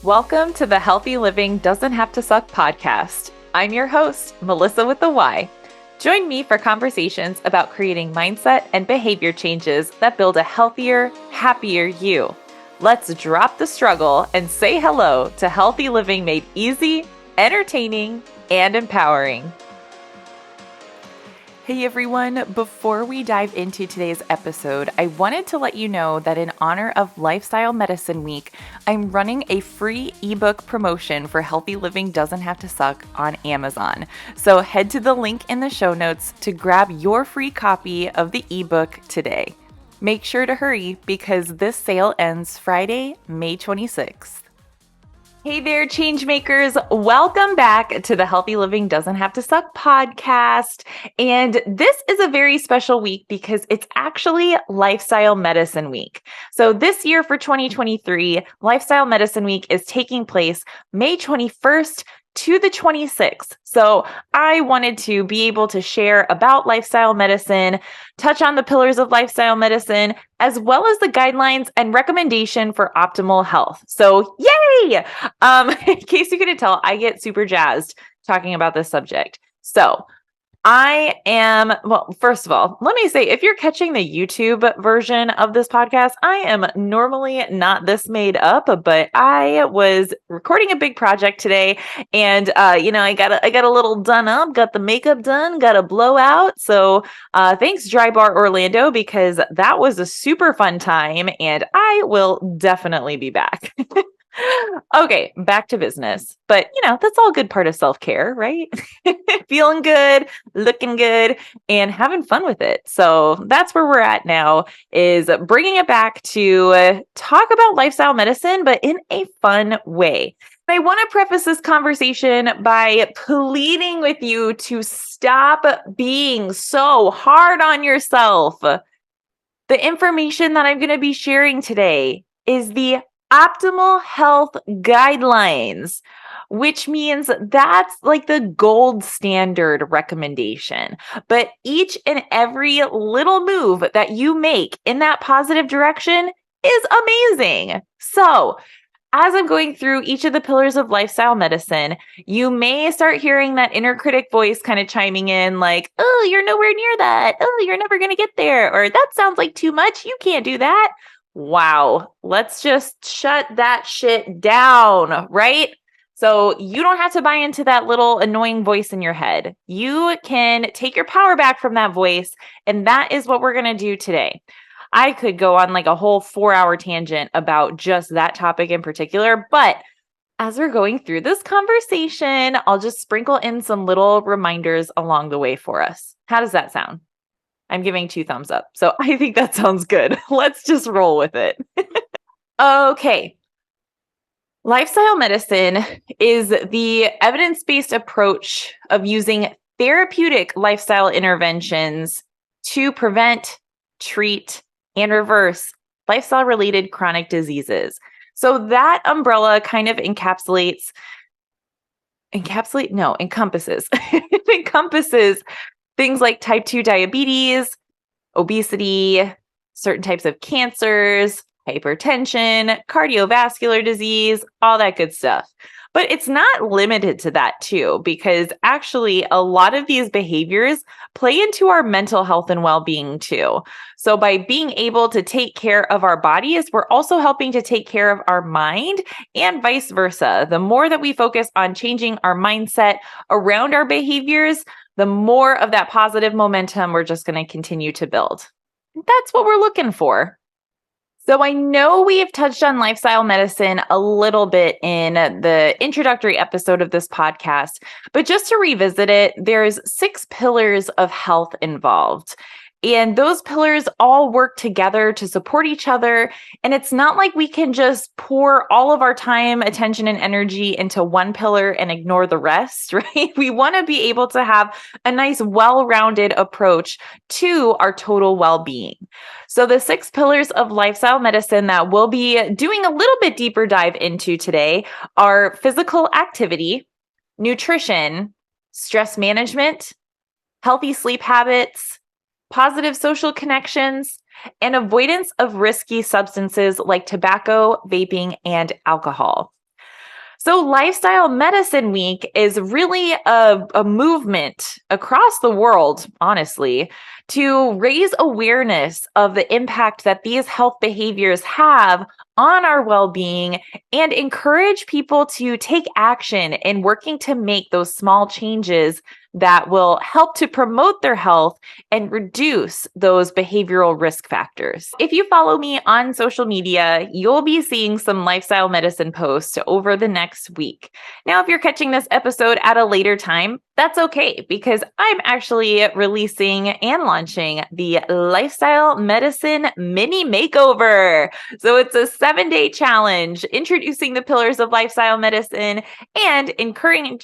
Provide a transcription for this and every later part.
Welcome to the Healthy Living Doesn't Have to Suck podcast. I'm your host, Melyssa with the Y. Join me for conversations about creating mindset and behavior changes that build a healthier, happier you. Let's drop the struggle and say hello to healthy living made easy, entertaining, and empowering. Hey everyone, before we dive into today's episode, I wanted to let you know that in honor of Lifestyle Medicine Week, I'm running a free ebook promotion for Healthy Living Doesn't Have to Suck on Amazon. So head to the link in the show notes to grab your free copy of the ebook today. Make sure to hurry because this sale ends Friday, May 26th. Hey there, change makers. Welcome back to the Healthy Living Doesn't Have to Suck podcast. And this is a very special week because it's actually Lifestyle Medicine Week. So this year for 2023, Lifestyle Medicine Week is taking place May 21st to the 26th. So I wanted to be able to share about lifestyle medicine, touch on the pillars of lifestyle medicine, as well as the guidelines and recommendation for optimal health. So yay! In case you couldn't tell, I get super jazzed talking about this subject. So first of all, let me say, if you're catching the YouTube version of this podcast, I am normally not this made up, but I was recording a big project today and, I got a little done up, got the makeup done, got a blowout. So, thanks Dry Bar Orlando, because that was a super fun time and I will definitely be back. Okay, back to business. But, that's all good part of self-care, right? Feeling good, looking good, and having fun with it. So that's where we're at now, is bringing it back to talk about lifestyle medicine, but in a fun way. I want to preface this conversation by pleading with you to stop being so hard on yourself. The information that I'm going to be sharing today is the optimal health guidelines, which means that's like the gold standard recommendation. But each and every little move that you make in that positive direction is amazing. So, as I'm going through each of the pillars of lifestyle medicine, you may start hearing that inner critic voice kind of chiming in like, oh, you're nowhere near that. Oh, you're never going to get there. Or that sounds like too much. You can't do that. Wow, let's just shut that shit down, right? So you don't have to buy into that little annoying voice in your head. You can take your power back from that voice, and that is what we're going to do today. I could go on like a whole 4-hour tangent about just that topic in particular, but as we're going through this conversation, I'll just sprinkle in some little reminders along the way for us. How does that sound? I'm giving 2 thumbs up. So I think that sounds good. Let's just roll with it. Okay. Lifestyle medicine is the evidence-based approach of using therapeutic lifestyle interventions to prevent, treat, and reverse lifestyle-related chronic diseases. So that umbrella kind of encompasses. It encompasses things like type 2 diabetes, obesity, certain types of cancers, hypertension, cardiovascular disease, all that good stuff. But it's not limited to that too, because actually a lot of these behaviors play into our mental health and well-being too. So by being able to take care of our bodies, we're also helping to take care of our mind and vice versa. The more that we focus on changing our mindset around our behaviors, the more of that positive momentum we're just going to continue to build. That's what we're looking for. So I know we have touched on lifestyle medicine a little bit in the introductory episode of this podcast, but just to revisit it, there's 6 pillars of health involved. And those pillars all work together to support each other. And it's not like we can just pour all of our time, attention, and energy into one pillar and ignore the rest, right? We want to be able to have a nice, well-rounded approach to our total well-being. So the 6 pillars of lifestyle medicine that we'll be doing a little bit deeper dive into today are physical activity, nutrition, stress management, healthy sleep habits, positive social connections, and avoidance of risky substances like tobacco, vaping, and alcohol. So, Lifestyle Medicine Week is really a movement across the world, honestly, to raise awareness of the impact that these health behaviors have on our well being and encourage people to take action in working to make those small changes that will help to promote their health and reduce those behavioral risk factors. If you follow me on social media, you'll be seeing some lifestyle medicine posts over the next week. Now, if you're catching this episode at a later time, that's okay because I'm actually releasing and launching the Lifestyle Medicine Mini-Makeover. So it's a 7-day challenge introducing the pillars of lifestyle medicine and encouraging,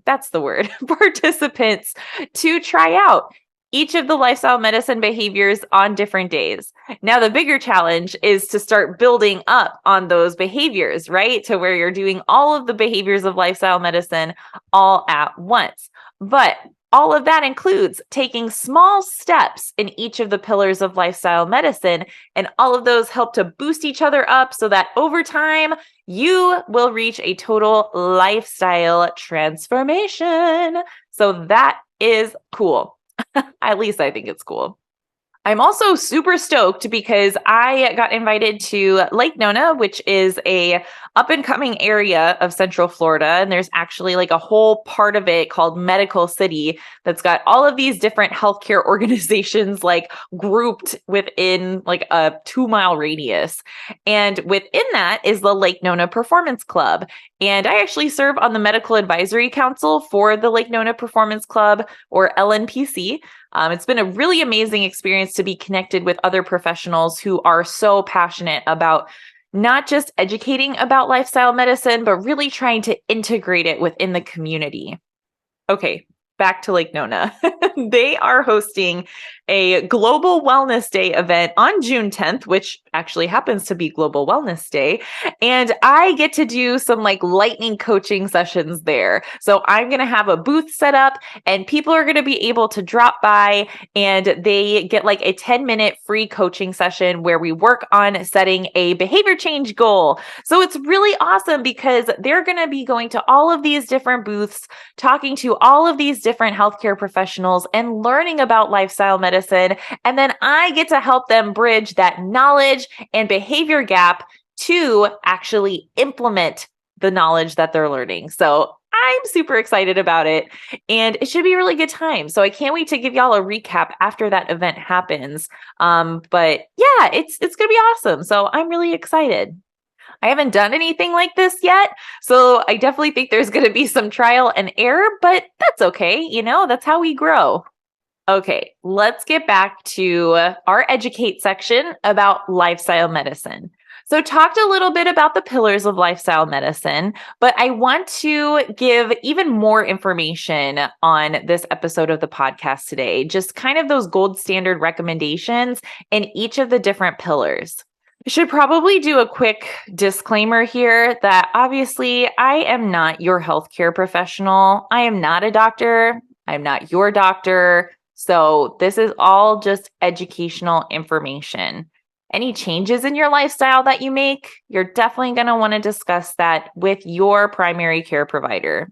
that's the word, participants to try out each of the lifestyle medicine behaviors on different days. Now, the bigger challenge is to start building up on those behaviors, right? To where you're doing all of the behaviors of lifestyle medicine all at once. But all of that includes taking small steps in each of the pillars of lifestyle medicine, and all of those help to boost each other up so that over time, you will reach a total lifestyle transformation. So that is cool. At least I think it's cool. I'm also super stoked because I got invited to Lake Nona, which is a up and coming area of Central Florida. And there's actually like a whole part of it called Medical City that's got all of these different healthcare organizations like grouped within like a 2-mile radius. And within that is the Lake Nona Performance Club. And I actually serve on the Medical Advisory Council for the Lake Nona Performance Club, or LNPC. It's been a really amazing experience to be connected with other professionals who are so passionate about not just educating about lifestyle medicine, but really trying to integrate it within the community. Okay, back to Lake Nona. They are hosting a Global Wellness Day event on June 10th, which actually happens to be Global Wellness Day. And I get to do some like lightning coaching sessions there. So I'm going to have a booth set up and people are going to be able to drop by and they get like a 10-minute free coaching session where we work on setting a behavior change goal. So it's really awesome because they're going to be going to all of these different booths, talking to all of these different healthcare professionals and learning about lifestyle medicine. And then I get to help them bridge that knowledge and behavior gap to actually implement the knowledge that they're learning. So I'm super excited about it and it should be a really good time. So I can't wait to give y'all a recap after that event happens. But yeah, it's going to be awesome. So I'm really excited. I haven't done anything like this yet, so I definitely think there's going to be some trial and error, but that's okay. You know, that's how we grow. Okay, let's get back to our educate section about lifestyle medicine. So talked a little bit about the pillars of lifestyle medicine, but I want to give even more information on this episode of the podcast today, just kind of those gold standard recommendations in each of the different pillars. I should probably do a quick disclaimer here that obviously I am not your healthcare professional. I am not a doctor. I'm not your doctor. So this is all just educational information. Any changes in your lifestyle that you make, you're definitely going to want to discuss that with your primary care provider.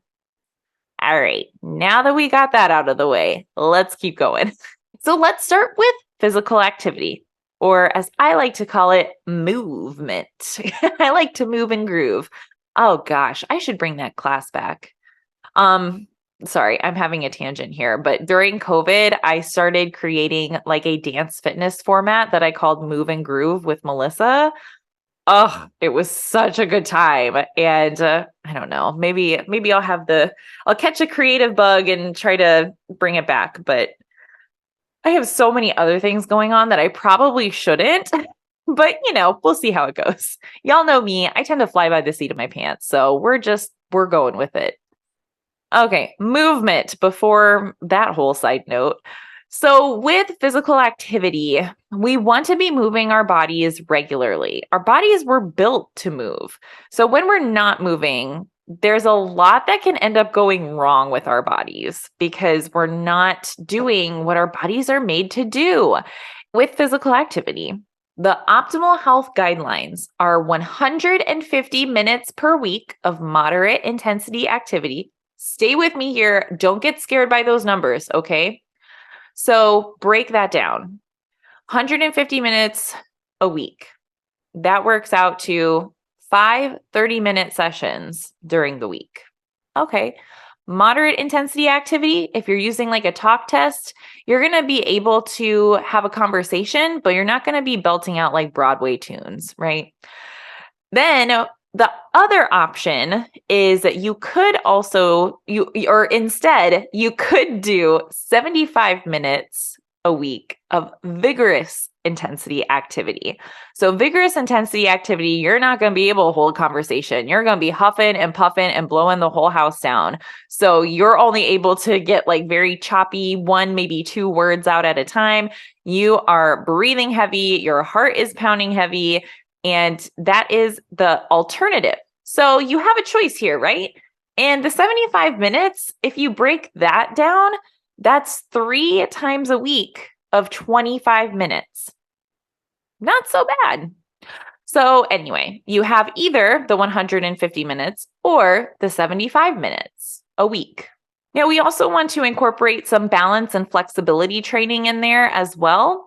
All right, now that we got that out of the way, let's keep going. So let's start with physical activity, or as I like to call it, movement. I like to move and groove. Oh gosh, I should bring that class back. Sorry, I'm having a tangent here, but during COVID, I started creating like a dance fitness format that I called Move and Groove with Melyssa. Oh, it was such a good time. And I don't know, maybe I'll catch a creative bug and try to bring it back. But I have so many other things going on that I probably shouldn't. But, you know, we'll see how it goes. Y'all know me. I tend to fly by the seat of my pants. So we're going with it. Okay, movement before that whole side note. So with physical activity, we want to be moving our bodies regularly. Our bodies were built to move. So when we're not moving, there's a lot that can end up going wrong with our bodies because we're not doing what our bodies are made to do with physical activity. The optimal health guidelines are 150 minutes per week of moderate intensity activity. Stay with me here. Don't get scared by those numbers, okay? So break that down. 150 minutes a week. That works out to 5 30-minute sessions during the week. Okay. Moderate intensity activity, if you're using like a talk test, you're going to be able to have a conversation, but you're not going to be belting out like Broadway tunes, right? Then the other option is that you could also, instead, you could do 75 minutes a week of vigorous intensity activity. So vigorous intensity activity, you're not going to be able to hold conversation. You're going to be huffing and puffing and blowing the whole house down. So you're only able to get like very choppy, one, maybe two words out at a time. You are breathing heavy. Your heart is pounding heavy. And that is the alternative. So you have a choice here, right? And the 75 minutes, if you break that down, that's 3 times a week of 25 minutes. Not so bad. So anyway, you have either the 150 minutes or the 75 minutes a week. Now, we also want to incorporate some balance and flexibility training in there as well.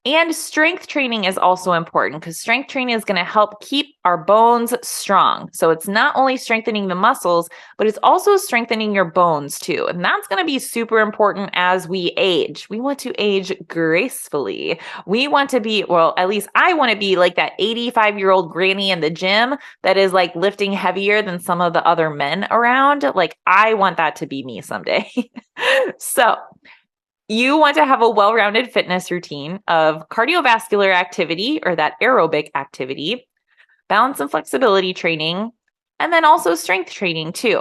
And strength training is also important because strength training is going to help keep our bones strong. So it's not only strengthening the muscles, but it's also strengthening your bones too. And that's going to be super important as we age. We want to age gracefully. We want to be, well, at least I want to be like that 85-year-old granny in the gym that is like lifting heavier than some of the other men around. Like I want that to be me someday. So you want to have a well-rounded fitness routine of cardiovascular activity or that aerobic activity, balance and flexibility training, and then also strength training too.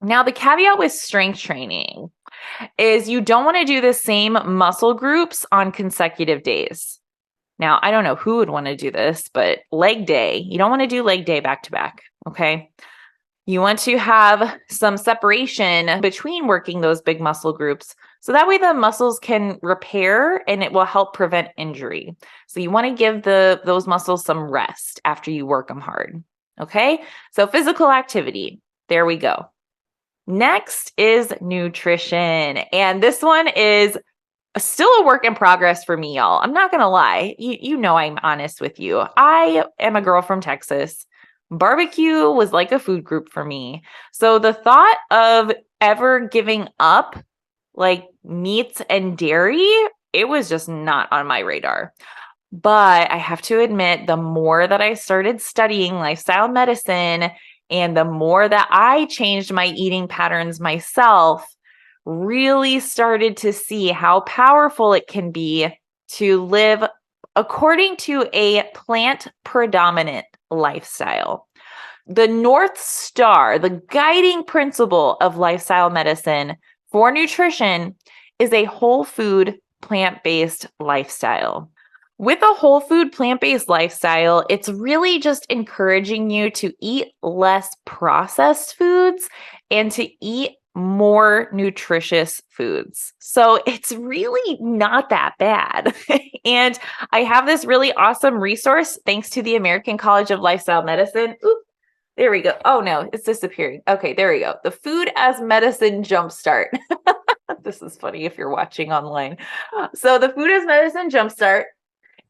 Now, the caveat with strength training is you don't want to do the same muscle groups on consecutive days. Now, I don't know who would want to do this, but leg day, you don't want to do leg day back to back, okay? You want to have some separation between working those big muscle groups. So that way the muscles can repair and it will help prevent injury. So you want to give those muscles some rest after you work them hard. Okay. So physical activity. There we go. Next is nutrition. And this one is still a work in progress for me, y'all. I'm not going to lie. You know, I'm honest with you. I am a girl from Texas. Barbecue was like a food group for me. So the thought of ever giving up like meats and dairy, it was just not on my radar. But I have to admit, the more that I started studying lifestyle medicine and the more that I changed my eating patterns myself, really started to see how powerful it can be to live according to a plant predominant lifestyle. The North Star, the guiding principle of lifestyle medicine for nutrition is a whole food, plant-based lifestyle. With a whole food, plant-based lifestyle, it's really just encouraging you to eat less processed foods and to eat more nutritious foods. So it's really not that bad. And I have this really awesome resource thanks to the American College of Lifestyle Medicine. Oop, there we go. Oh no, it's disappearing. Okay, there we go. The Food as Medicine Jumpstart. This is funny if you're watching online. So the Food as Medicine Jumpstart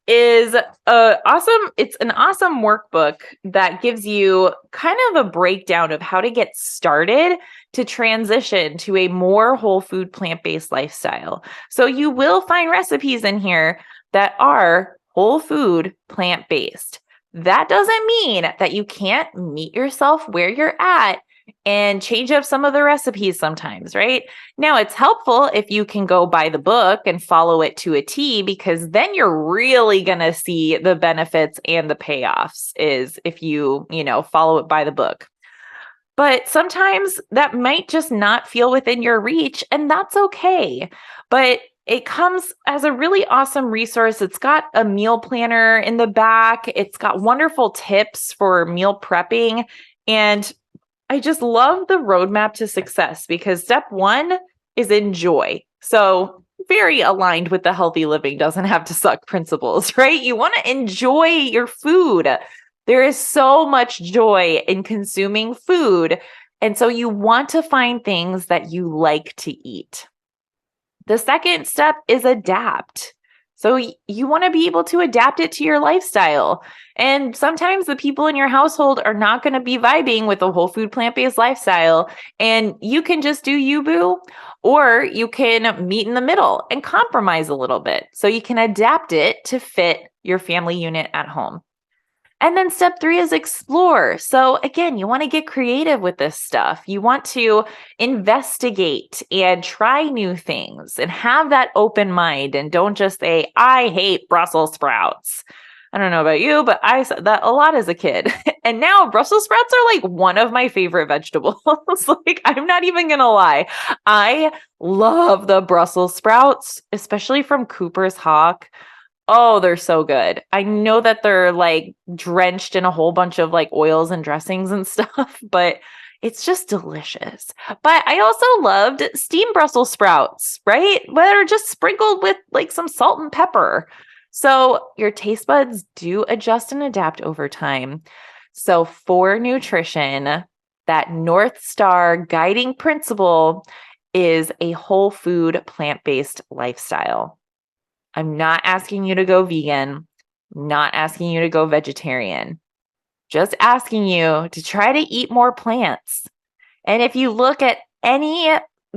is awesome. It's an awesome workbook that gives you kind of a breakdown of how to get started to transition to a more whole food plant-based lifestyle. So you will find recipes in here that are whole food plant-based. That doesn't mean that you can't meet yourself where you're at and change up some of the recipes sometimes, right? Now, it's helpful if you can go by the book and follow it to a T, because then you're really going to see the benefits and the payoffs is if you follow it by the book. But sometimes that might just not feel within your reach, and that's okay. But it comes as a really awesome resource. It's got a meal planner in the back. It's got wonderful tips for meal prepping. And I just love the roadmap to success because step one is enjoy. So very aligned with the healthy living doesn't have to suck principles, right? You want to enjoy your food. There is so much joy in consuming food. And so you want to find things that you like to eat. The second step is adapt. So you want to be able to adapt it to your lifestyle. And sometimes the people in your household are not going to be vibing with a whole food plant-based lifestyle. And you can just do you, boo, or you can meet in the middle and compromise a little bit. So you can adapt it to fit your family unit at home. And then step 3 is explore. So again, you want to get creative with this stuff. You want to investigate and try new things and have that open mind, and don't just say, I hate Brussels sprouts. I don't know about you, but I said that a lot as a kid. And now Brussels sprouts are like one of my favorite vegetables. Like, I'm not even going to lie. I love the Brussels sprouts, especially from Cooper's Hawk. Oh, they're so good. I know that they're like drenched in a whole bunch of like oils and dressings and stuff, but it's just delicious. But I also loved steamed Brussels sprouts, right? That are just sprinkled with like some salt and pepper. So your taste buds do adjust and adapt over time. So for nutrition, that North Star guiding principle is a whole food, plant-based lifestyle. I'm not asking you to go vegan, not asking you to go vegetarian, just asking you to try to eat more plants. And if you look at any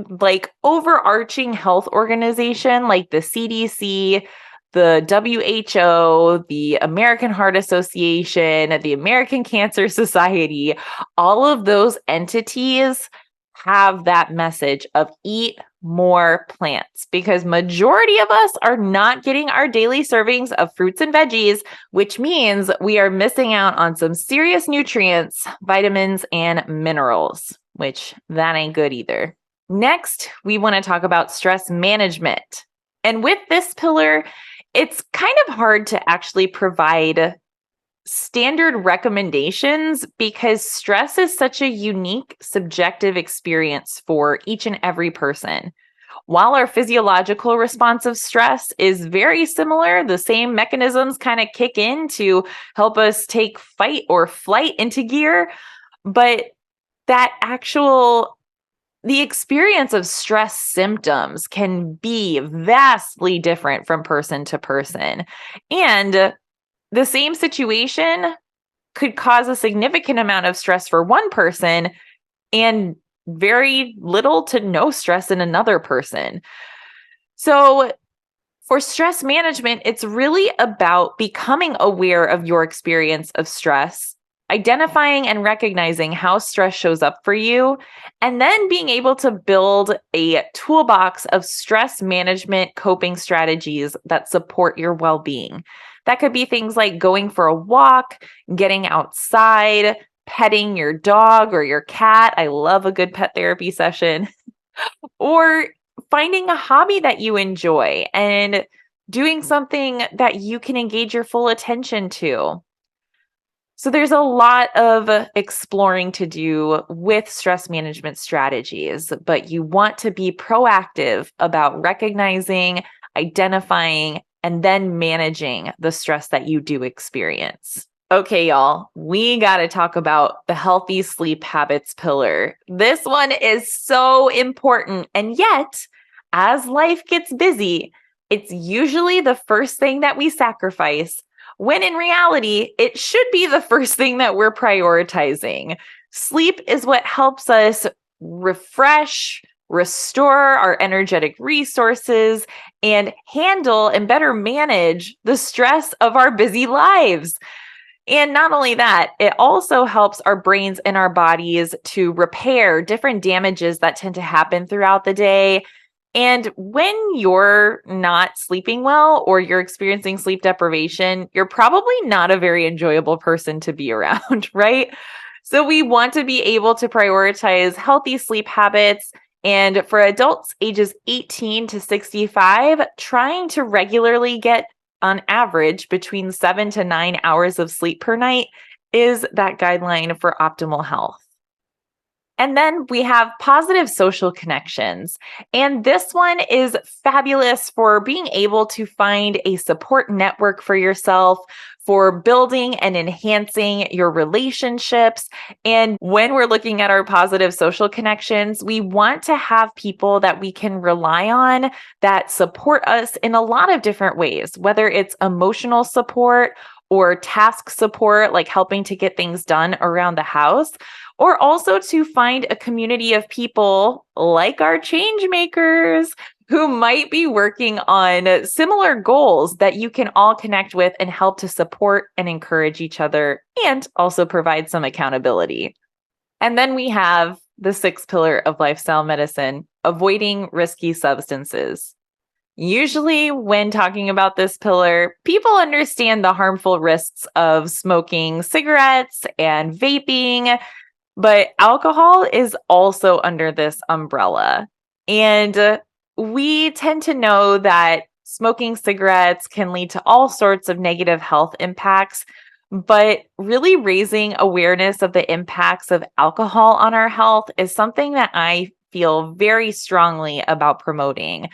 like overarching health organization like the CDC, the WHO, the American Heart Association, the American Cancer Society, all of those entities have that message of eat more plants, because majority of us are not getting our daily servings of fruits and veggies, which means we are missing out on some serious nutrients, vitamins, and minerals, which that ain't good either. Next, we want to talk about stress management. And with this pillar, it's kind of hard to actually provide standard recommendations because stress is such a unique, subjective experience for each and every person. While our physiological response of stress is very similar, the same mechanisms kind of kick in to help us take fight or flight into gear, but the experience of stress symptoms can be vastly different from person to person. And the same situation could cause a significant amount of stress for one person and very little to no stress in another person. So for stress management, it's really about becoming aware of your experience of stress, identifying and recognizing how stress shows up for you, and then being able to build a toolbox of stress management coping strategies that support your well-being. That could be things like going for a walk, getting outside, petting your dog or your cat. I love a good pet therapy session. Or finding a hobby that you enjoy and doing something that you can engage your full attention to. So there's a lot of exploring to do with stress management strategies, but you want to be proactive about recognizing, identifying, and then managing the stress that you do experience. Okay, y'all, we got to talk about the healthy sleep habits pillar. This one is so important. And yet, as life gets busy, it's usually the first thing that we sacrifice, when in reality, it should be the first thing that we're prioritizing. Sleep is what helps us refresh, restore our energetic resources, and handle and better manage the stress of our busy lives. And not only that, it also helps our brains and our bodies to repair different damages that tend to happen throughout the day. And when you're not sleeping well or you're experiencing sleep deprivation, you're probably not a very enjoyable person to be around, right? So we want to be able to prioritize healthy sleep habits. And for adults ages 18 to 65, trying to regularly get on average between 7 to 9 hours of sleep per night is that guideline for optimal health. And then we have positive social connections. And this one is fabulous for being able to find a support network for yourself, for building and enhancing your relationships. And when we're looking at our positive social connections, we want to have people that we can rely on that support us in a lot of different ways, whether it's emotional support or task support, like helping to get things done around the house, or also to find a community of people like our change makers who might be working on similar goals that you can all connect with and help to support and encourage each other and also provide some accountability. And then we have the sixth pillar of lifestyle medicine, avoiding risky substances. Usually, when talking about this pillar, people understand the harmful risks of smoking cigarettes and vaping, but alcohol is also under this umbrella. And we tend to know that smoking cigarettes can lead to all sorts of negative health impacts, but really raising awareness of the impacts of alcohol on our health is something that I feel very strongly about promoting.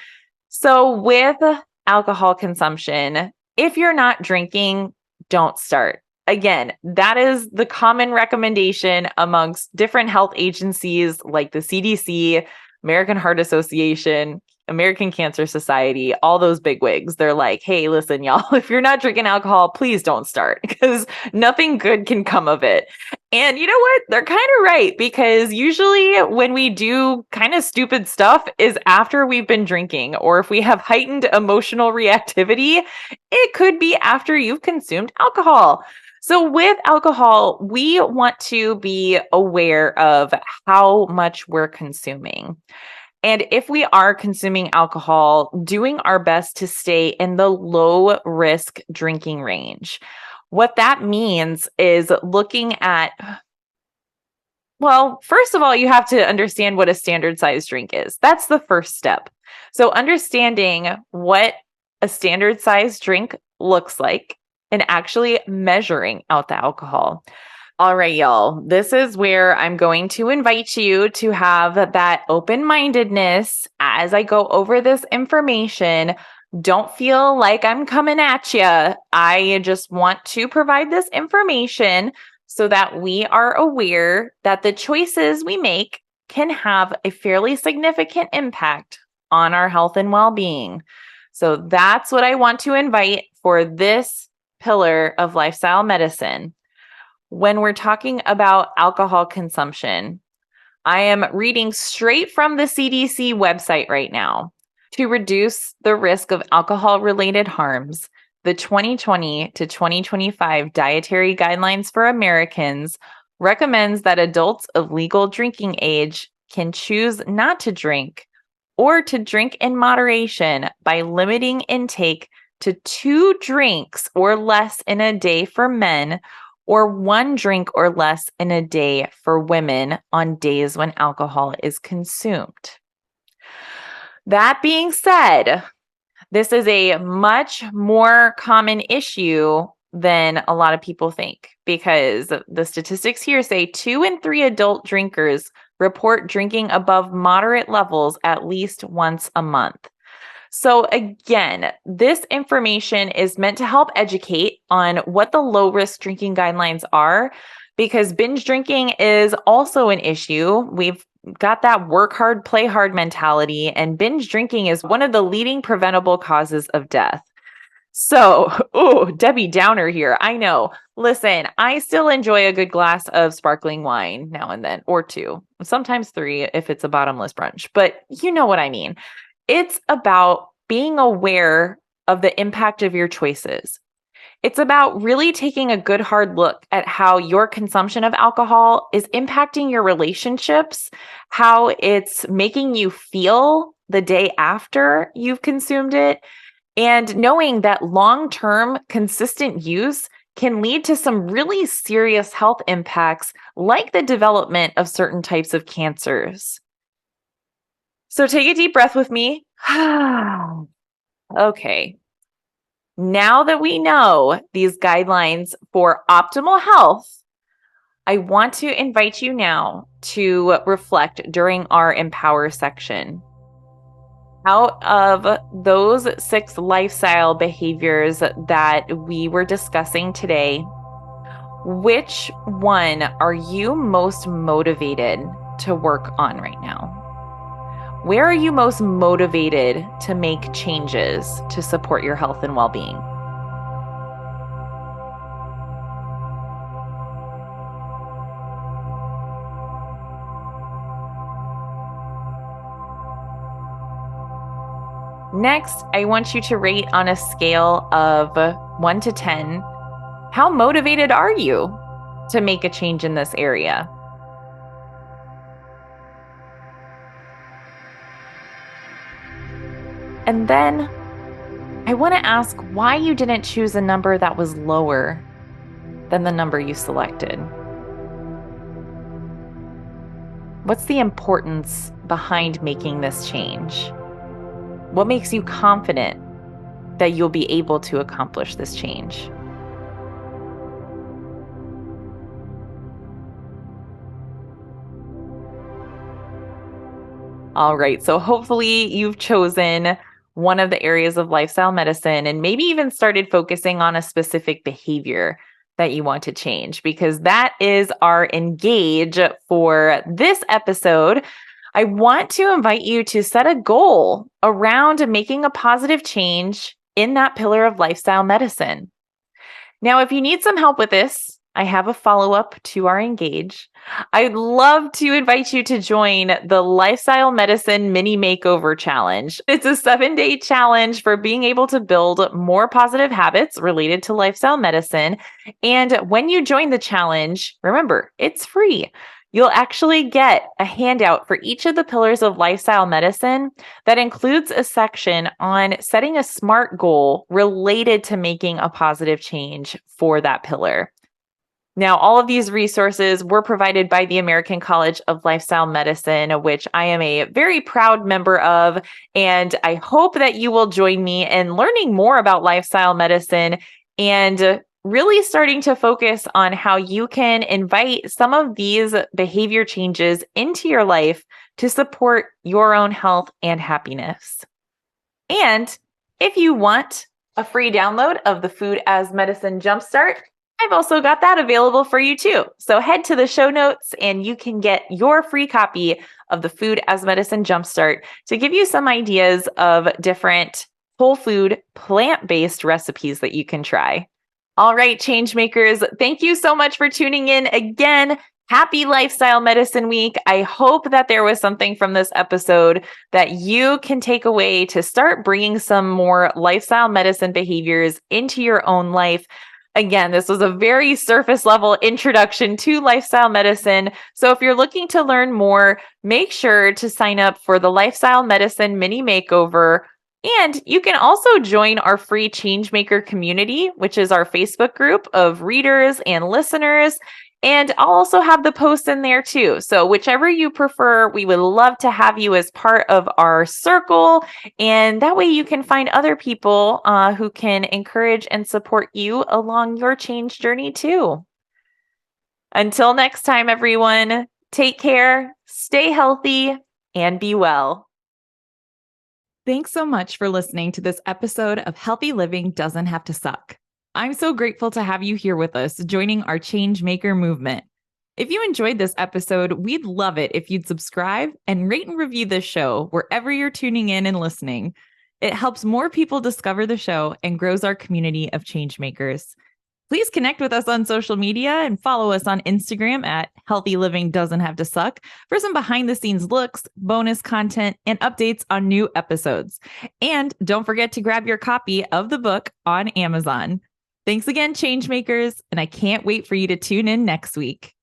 So, with alcohol consumption, if you're not drinking, don't start. Again, that is the common recommendation amongst different health agencies like the CDC, American Heart Association, American Cancer Society, all those bigwigs. They're like, hey, listen, y'all, if you're not drinking alcohol, please don't start because nothing good can come of it. And you know what? They're kind of right because usually when we do kind of stupid stuff is after we've been drinking, or if we have heightened emotional reactivity, it could be after you've consumed alcohol. So with alcohol, we want to be aware of how much we're consuming. And if we are consuming alcohol, doing our best to stay in the low risk drinking range. What that means is looking at, well, first of all, you have to understand what a standard size drink is. That's the first step. So understanding what a standard size drink looks like and actually measuring out the alcohol. All right, y'all. This is where I'm going to invite you to have that open-mindedness as I go over this information. Don't feel like I'm coming at you. I just want to provide this information so that we are aware that the choices we make can have a fairly significant impact on our health and well-being. So that's what I want to invite for this pillar of lifestyle medicine. When we're talking about alcohol consumption, I am reading straight from the CDC website right now. To reduce the risk of alcohol-related harms, the 2020 to 2025 Dietary Guidelines for Americans recommends that adults of legal drinking age can choose not to drink or to drink in moderation by limiting intake to 2 drinks or less in a day for men, or 1 drink or less in a day for women on days when alcohol is consumed. That being said, this is a much more common issue than a lot of people think because the statistics here say 2 in 3 adult drinkers report drinking above moderate levels at least once a month. So again, this information is meant to help educate on what the low risk drinking guidelines are, because binge drinking is also an issue. We've got that work hard, play hard mentality, and binge drinking is one of the leading preventable causes of death. So, Debbie Downer here. I know. Listen, I still enjoy a good glass of sparkling wine now and then, or 2, sometimes 3 if it's a bottomless brunch, but you know what I mean. It's about being aware of the impact of your choices. It's about really taking a good hard look at how your consumption of alcohol is impacting your relationships, how it's making you feel the day after you've consumed it, and knowing that long-term consistent use can lead to some really serious health impacts like the development of certain types of cancers. So take a deep breath with me. Okay. Now that we know these guidelines for optimal health, I want to invite you now to reflect during our Empower section. Out of those 6 lifestyle behaviors that we were discussing today, which one are you most motivated to work on right now? Where are you most motivated to make changes to support your health and well-being? Next, I want you to rate on a scale of 1 to 10. How motivated are you to make a change in this area? And then I want to ask why you didn't choose a number that was lower than the number you selected. What's the importance behind making this change? What makes you confident that you'll be able to accomplish this change? All right, so hopefully you've chosen one of the areas of lifestyle medicine and maybe even started focusing on a specific behavior that you want to change, because that is our engage for this episode. I want to invite you to set a goal around making a positive change in that pillar of lifestyle medicine. Now, if you need some help with this, I have a follow-up to our engage. I'd love to invite you to join the Lifestyle Medicine Mini-Makeover Challenge. It's a 7-day challenge for being able to build more positive habits related to lifestyle medicine. And when you join the challenge, remember, it's free. You'll actually get a handout for each of the pillars of lifestyle medicine that includes a section on setting a SMART goal related to making a positive change for that pillar. Now, all of these resources were provided by the American College of Lifestyle Medicine, which I am a very proud member of. And I hope that you will join me in learning more about lifestyle medicine and really starting to focus on how you can invite some of these behavior changes into your life to support your own health and happiness. And if you want a free download of the Food as Medicine Jumpstart, I've also got that available for you too. So head to the show notes and you can get your free copy of the Food as Medicine Jumpstart to give you some ideas of different whole food, plant-based recipes that you can try. All right, change makers, thank you so much for tuning in again. Happy Lifestyle Medicine Week. I hope that there was something from this episode that you can take away to start bringing some more lifestyle medicine behaviors into your own life. Again, this was a very surface level introduction to lifestyle medicine. So if you're looking to learn more, make sure to sign up for the Lifestyle Medicine Mini Makeover. And you can also join our free Changemaker community, which is our Facebook group of readers and listeners. And I'll also have the posts in there too. So whichever you prefer, we would love to have you as part of our circle. And that way you can find other people who can encourage and support you along your change journey too. Until next time, everyone, take care, stay healthy, and be well. Thanks so much for listening to this episode of Healthy Living Doesn't Have to Suck. I'm so grateful to have you here with us, joining our Changemaker movement. If you enjoyed this episode, we'd love it if you'd subscribe and rate and review this show wherever you're tuning in and listening. It helps more people discover the show and grows our community of changemakers. Please connect with us on social media and follow us on Instagram at Healthy Living Doesn't Have to Suck for some behind the scenes looks, bonus content, and updates on new episodes. And don't forget to grab your copy of the book on Amazon. Thanks again, Changemakers, and I can't wait for you to tune in next week.